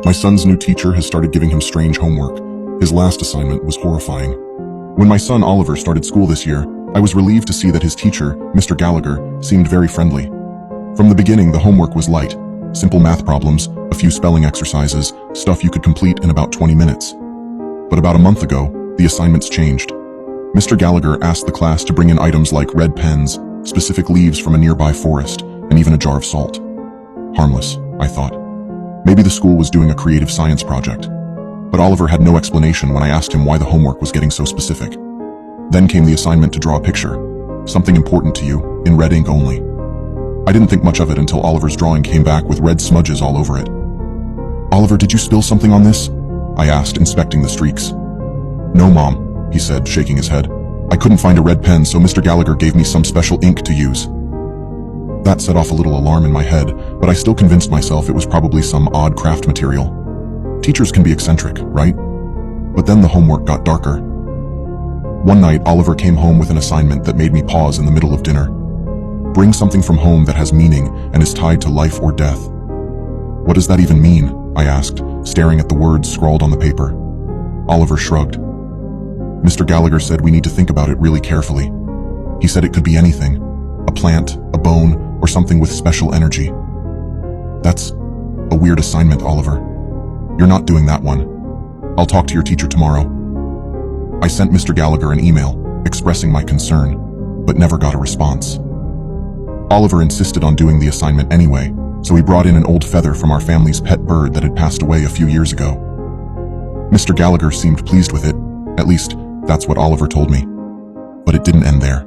My son's new teacher has started giving him strange homework. His last assignment was horrifying. When my son Oliver started school this year, I was relieved to see that his teacher, Mr. Gallagher, seemed very friendly. From the beginning, the homework was light. Simple math problems, a few spelling exercises, stuff you could complete in about 20 minutes. But about a month ago, the assignments changed. Mr. Gallagher asked the class to bring in items like red pens, specific leaves from a nearby forest, and even a jar of salt. Harmless, I thought. Maybe the school was doing a creative science project. But Oliver had no explanation when I asked him why the homework was getting so specific. Then came the assignment to draw a picture, something important to you, in red ink only. I didn't think much of it until Oliver's drawing came back with red smudges all over it. "Oliver, did you spill something on this?" I asked, inspecting the streaks. "No, Mom," he said, shaking his head. "I couldn't find a red pen, so Mr. Gallagher gave me some special ink to use." That set off a little alarm in my head, but I still convinced myself it was probably some odd craft material. Teachers can be eccentric, right? But then the homework got darker. One night, Oliver came home with an assignment that made me pause in the middle of dinner. Bring something from home that has meaning and is tied to life or death. "What does that even mean?" I asked, staring at the words scrawled on the paper. Oliver shrugged. "Mr. Gallagher said we need to think about it really carefully. He said it could be anything, a plant, a bone, or something with special energy." "That's a weird assignment, Oliver. You're not doing that one. I'll talk to your teacher tomorrow." I sent Mr. Gallagher an email, expressing my concern, but never got a response. Oliver insisted on doing the assignment anyway, so he brought in an old feather from our family's pet bird that had passed away a few years ago. Mr. Gallagher seemed pleased with it, at least that's what Oliver told me. But it didn't end there.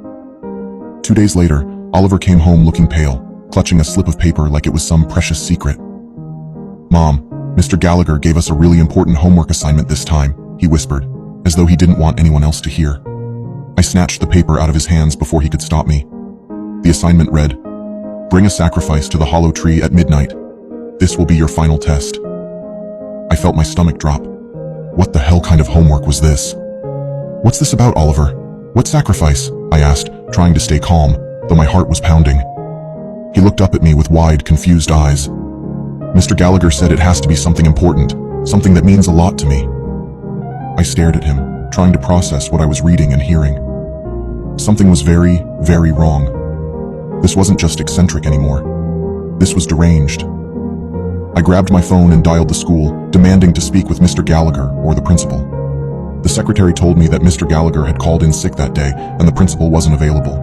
2 days later, Oliver came home looking pale, clutching a slip of paper like it was some precious secret. "Mom, Mr. Gallagher gave us a really important homework assignment this time," he whispered, as though he didn't want anyone else to hear. I snatched the paper out of his hands before he could stop me. The assignment read, "Bring a sacrifice to the hollow tree at midnight. This will be your final test." I felt my stomach drop. What the hell kind of homework was this? "What's this about, Oliver? What sacrifice?" I asked, trying to stay calm, though my heart was pounding. He looked up at me with wide, confused eyes. "Mr. Gallagher said it has to be something important, something that means a lot to me." I stared at him, trying to process what I was reading and hearing. Something was very, very wrong. This wasn't just eccentric anymore. This was deranged. I grabbed my phone and dialed the school, demanding to speak with Mr. Gallagher or the principal. The secretary told me that Mr. Gallagher had called in sick that day and the principal wasn't available.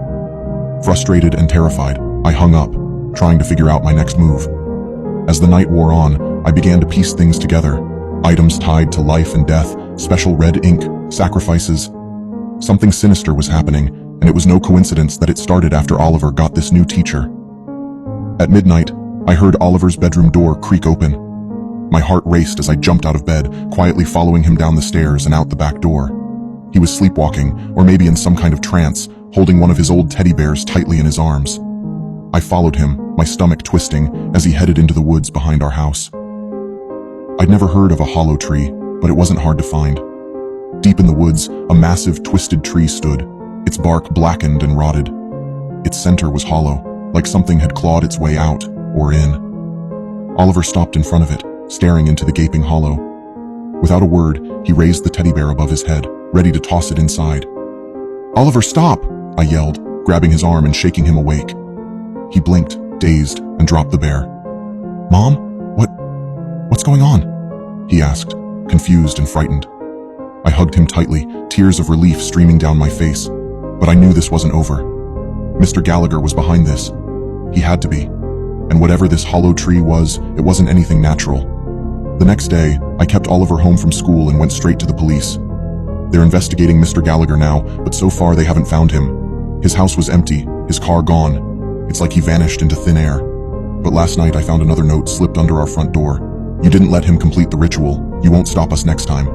Frustrated and terrified, I hung up, trying to figure out my next move. As the night wore on, I began to piece things together. Items tied to life and death, special red ink, sacrifices. Something sinister was happening, and it was no coincidence that it started after Oliver got this new teacher. At midnight, I heard Oliver's bedroom door creak open. My heart raced as I jumped out of bed, quietly following him down the stairs and out the back door. He was sleepwalking, or maybe in some kind of trance, holding one of his old teddy bears tightly in his arms. I followed him, my stomach twisting, as he headed into the woods behind our house. I'd never heard of a hollow tree, but it wasn't hard to find. Deep in the woods, a massive, twisted tree stood, its bark blackened and rotted. Its center was hollow, like something had clawed its way out, or in. Oliver stopped in front of it, staring into the gaping hollow. Without a word, he raised the teddy bear above his head, ready to toss it inside. "Oliver, stop!" I yelled, grabbing his arm and shaking him awake. He blinked, dazed, and dropped the bear. "Mom? What's going on?" he asked, confused and frightened. I hugged him tightly, tears of relief streaming down my face. But I knew this wasn't over. Mr. Gallagher was behind this. He had to be. And whatever this hollow tree was, it wasn't anything natural. The next day, I kept Oliver home from school and went straight to the police. They're investigating Mr. Gallagher now, but so far they haven't found him. His house was empty, his car gone. It's like he vanished into thin air. But last night I found another note slipped under our front door. "You didn't let him complete the ritual. You won't stop us next time."